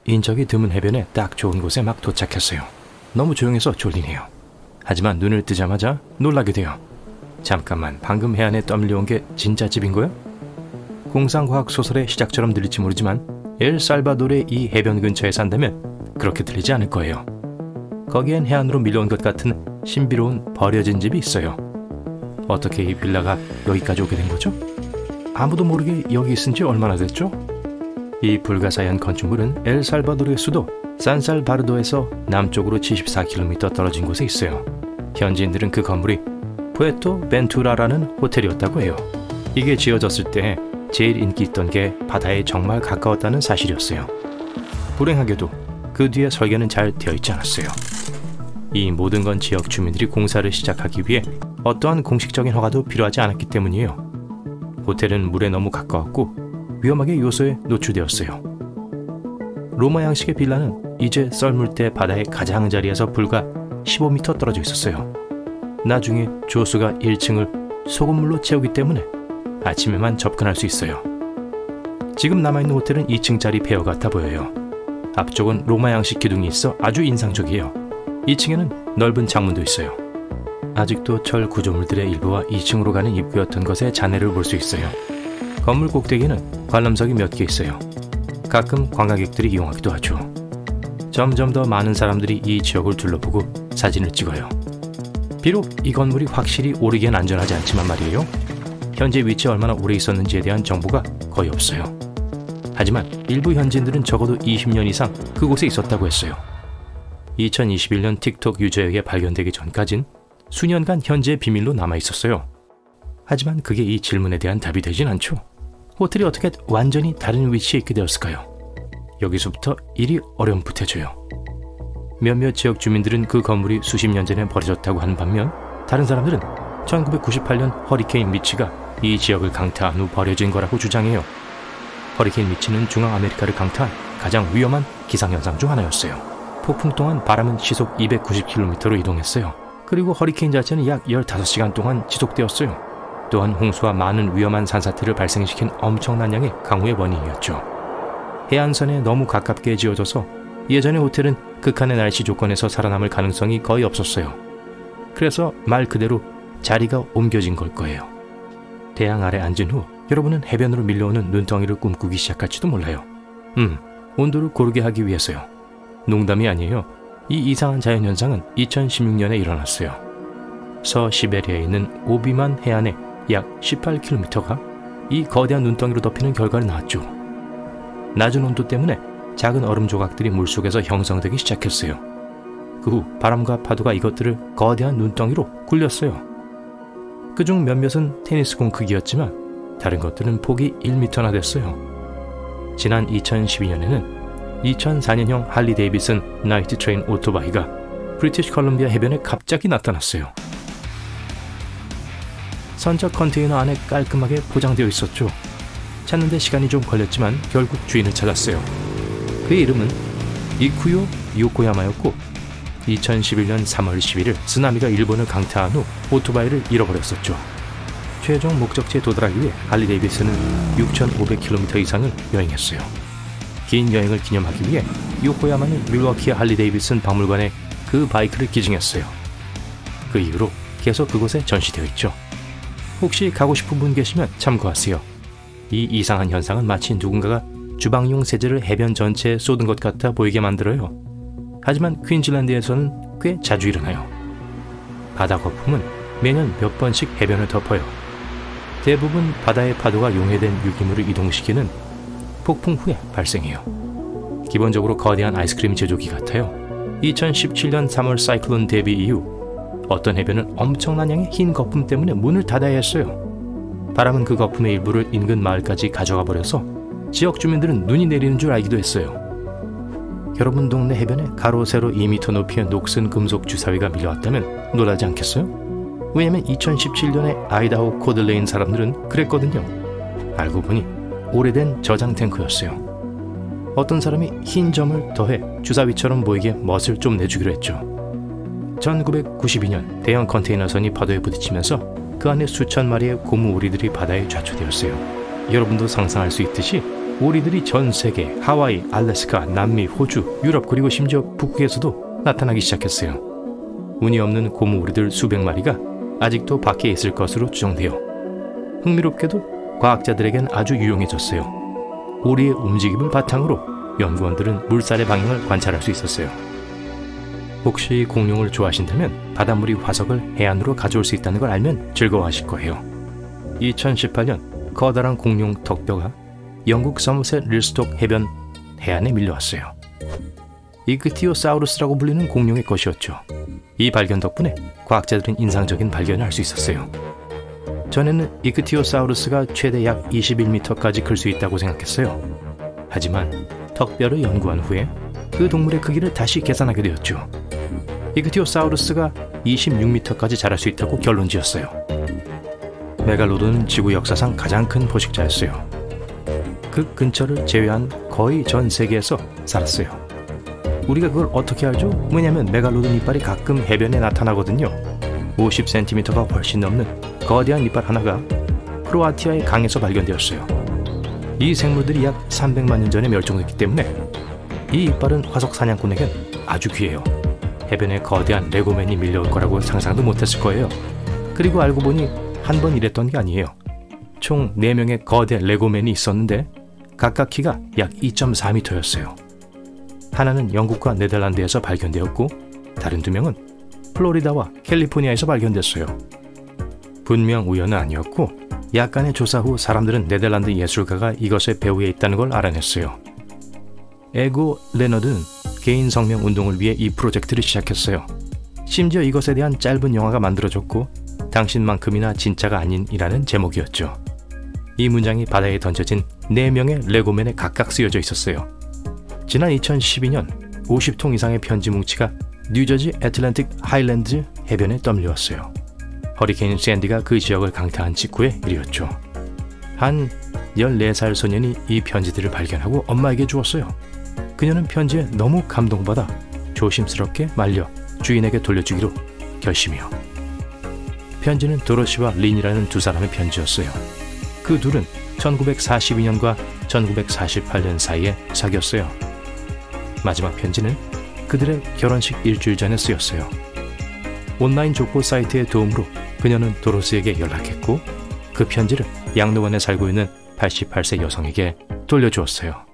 인적이 드문 해변에 딱 좋은 곳에 막 도착했어요. 너무 조용해서 졸리네요. 하지만 눈을 뜨자마자 놀라게 돼요. 잠깐만, 방금 해안에 떠밀려온 게 진짜 집인 거야? 공상과학 소설의 시작처럼 들릴지 모르지만 엘살바도르의 이 해변 근처에 산다면 그렇게 들리지 않을 거예요. 거기엔 해안으로 밀려온 것 같은 신비로운 버려진 집이 있어요. 어떻게 이 빌라가 여기까지 오게 된 거죠? 아무도 모르게 여기 있은 지 얼마나 됐죠? 이 불가사의한 건축물은 엘살바도르의 수도 산살바르도에서 남쪽으로 74km 떨어진 곳에 있어요. 현지인들은 그 건물이 푸에토 벤투라라는 호텔이었다고 해요. 이게 지어졌을 때 제일 인기 있던 게 바다에 정말 가까웠다는 사실이었어요. 불행하게도 그 뒤에 설계는 잘 되어 있지 않았어요. 이 모든 건 지역 주민들이 공사를 시작하기 위해 어떠한 공식적인 허가도 필요하지 않았기 때문이에요. 호텔은 물에 너무 가까웠고 위험하게 요소에 노출되었어요. 로마 양식의 빌라는 이제 썰물 때 바다의 가장자리에서 불과 15m 떨어져 있었어요. 나중에 조수가 1층을 소금물로 채우기 때문에 아침에만 접근할 수 있어요. 지금 남아있는 호텔은 2층짜리 폐허 같아 보여요. 앞쪽은 로마 양식 기둥이 있어 아주 인상적이에요. 2층에는 넓은 창문도 있어요. 아직도 철 구조물들의 일부와 2층으로 가는 입구였던 것의 잔해를 볼 수 있어요. 건물 꼭대기에는 관람석이 몇 개 있어요. 가끔 관광객들이 이용하기도 하죠. 점점 더 많은 사람들이 이 지역을 둘러보고 사진을 찍어요. 비록 이 건물이 확실히 오르기엔 안전하지 않지만 말이에요. 현재 위치에 얼마나 오래 있었는지에 대한 정보가 거의 없어요. 하지만 일부 현지인들은 적어도 20년 이상 그곳에 있었다고 했어요. 2021년 틱톡 유저에게 발견되기 전까진 수년간 현지의 비밀로 남아있었어요. 하지만 그게 이 질문에 대한 답이 되진 않죠. 호텔이 어떻게 완전히 다른 위치에 있게 되었을까요? 여기서부터 일이 어렴풋해져요. 몇몇 지역 주민들은 그 건물이 수십 년 전에 버려졌다고 하는 반면 다른 사람들은 1998년 허리케인 미치가 이 지역을 강타한 후 버려진 거라고 주장해요. 허리케인 미치는 중앙아메리카를 강타한 가장 위험한 기상현상 중 하나였어요. 폭풍 동안 바람은 시속 290km로 이동했어요. 그리고 허리케인 자체는 약 15시간 동안 지속되었어요. 또한 홍수와 많은 위험한 산사태를 발생시킨 엄청난 양의 강우의 원인이었죠. 해안선에 너무 가깝게 지어져서 예전의 호텔은 극한의 날씨 조건에서 살아남을 가능성이 거의 없었어요. 그래서 말 그대로 자리가 옮겨진 걸 거예요. 태양 아래 앉은 후 여러분은 해변으로 밀려오는 눈덩이를 꿈꾸기 시작할지도 몰라요. 온도를 고르게 하기 위해서요. 농담이 아니에요. 이 이상한 자연현상은 2016년에 일어났어요. 서시베리아에 있는 오비만 해안의 약 18km가 이 거대한 눈덩이로 덮이는 결과를 낳았죠. 낮은 온도 때문에 작은 얼음 조각들이 물속에서 형성되기 시작했어요. 그 후 바람과 파도가 이것들을 거대한 눈덩이로 굴렸어요. 그중 몇몇은 테니스공 크기였지만 다른 것들은 폭이 1m나 됐어요. 지난 2012년에는 2004년형 할리 데이비슨 나이트 트레인 오토바이가 브리티시 컬럼비아 해변에 갑자기 나타났어요. 선적 컨테이너 안에 깔끔하게 포장되어 있었죠. 찾는데 시간이 좀 걸렸지만 결국 주인을 찾았어요. 그의 이름은 이쿠요 요코야마였고 2011년 3월 11일 쓰나미가 일본을 강타한 후 오토바이를 잃어버렸었죠. 최종 목적지에 도달하기 위해 할리 데이비슨은 6,500km 이상을 여행했어요. 긴 여행을 기념하기 위해 요코야마는 밀워키의 할리 데이비슨 박물관에 그 바이크를 기증했어요. 그 이후로 계속 그곳에 전시되어 있죠. 혹시 가고 싶은 분 계시면 참고하세요. 이 이상한 현상은 마치 누군가가 주방용 세제를 해변 전체에 쏟은 것 같아 보이게 만들어요. 하지만 퀸즐랜드에서는 꽤 자주 일어나요. 바다 거품은 매년 몇 번씩 해변을 덮어요. 대부분 바다의 파도가 용해된 유기물을 이동시키는 폭풍 후에 발생해요. 기본적으로 거대한 아이스크림 제조기 같아요. 2017년 3월 사이클론 대비 이후 어떤 해변은 엄청난 양의 흰 거품 때문에 문을 닫아야 했어요. 바람은 그 거품의 일부를 인근 마을까지 가져가 버려서 지역 주민들은 눈이 내리는 줄 알기도 했어요. 여러분 동네 해변에 가로 세로 2m 높이의 녹슨 금속 주사위가 밀려왔다면 놀라지 않겠어요? 왜냐면 2017년에 아이다호 코들레인 사람들은 그랬거든요. 알고 보니 오래된 저장 탱크였어요. 어떤 사람이 흰 점을 더해 주사위처럼 보이게 멋을 좀 내주기로 했죠. 1992년 대형 컨테이너선이 파도에 부딪히면서 그 안에 수천 마리의 고무 오리들이 바다에 좌초되었어요. 여러분도 상상할 수 있듯이 오리들이 전 세계, 하와이, 알래스카, 남미, 호주, 유럽 그리고 심지어 북극에서도 나타나기 시작했어요. 운이 없는 고무오리들 수백 마리가 아직도 밖에 있을 것으로 추정돼요. 흥미롭게도 과학자들에겐 아주 유용해졌어요. 오리의 움직임을 바탕으로 연구원들은 물살의 방향을 관찰할 수 있었어요. 혹시 공룡을 좋아하신다면 바닷물이 화석을 해안으로 가져올 수 있다는 걸 알면 즐거워하실 거예요. 2018년 커다란 공룡 턱뼈가 영국 서머셋 릴스톡 해변 해안에 밀려왔어요. 이크티오사우루스라고 불리는 공룡의 것이었죠. 이 발견 덕분에 과학자들은 인상적인 발견을 할 수 있었어요. 전에는 이크티오사우루스가 최대 약 21m까지 클 수 있다고 생각했어요. 하지만 턱뼈를 연구한 후에 그 동물의 크기를 다시 계산하게 되었죠. 이크티오사우루스가 26m까지 자랄 수 있다고 결론지었어요. 메갈로돈은 지구 역사상 가장 큰 포식자였어요. 그 근처를 제외한 거의 전 세계에서 살았어요. 우리가 그걸 어떻게 알죠? 왜냐면 메갈로돈 이빨이 가끔 해변에 나타나거든요. 50cm가 훨씬 넘는 거대한 이빨 하나가 크로아티아의 강에서 발견되었어요. 이 생물들이 약 300만 년 전에 멸종했기 때문에 이 이빨은 화석 사냥꾼에겐 아주 귀해요. 해변에 거대한 레고맨이 밀려올 거라고 상상도 못했을 거예요. 그리고 알고 보니 한 번 이랬던 게 아니에요. 총 4명의 거대 레고맨이 있었는데 각각 키가 약 2.4m였어요. 하나는 영국과 네덜란드에서 발견되었고 다른 2명은 플로리다와 캘리포니아에서 발견됐어요. 분명 우연은 아니었고 약간의 조사 후 사람들은 네덜란드 예술가가 이것의 배후에 있다는 걸 알아냈어요. 에고 레너드는 개인 성명 운동을 위해 이 프로젝트를 시작했어요. 심지어 이것에 대한 짧은 영화가 만들어졌고 당신만큼이나 진짜가 아닌이라는 제목이었죠. 이 문장이 바다에 던져진 4명의 레고맨에 각각 쓰여져 있었어요. 지난 2012년 50통 이상의 편지 뭉치가 뉴저지 애틀랜틱 하일랜드 해변에 떠밀려왔어요. 허리케인 샌디가 그 지역을 강타한 직후의 일이었죠. 한 14살 소년이 이 편지들을 발견하고 엄마에게 주었어요. 그녀는 편지에 너무 감동받아 조심스럽게 말려 주인에게 돌려주기로 결심해요. 편지는 도로시와 린이라는 2사람의 편지였어요. 그 둘은 1942년과 1948년 사이에 사귀었어요. 마지막 편지는 그들의 결혼식 일주일 전에 쓰였어요. 온라인 족보 사이트의 도움으로 그녀는 도로시에게 연락했고 그 편지를 양로원에 살고 있는 88세 여성에게 돌려주었어요.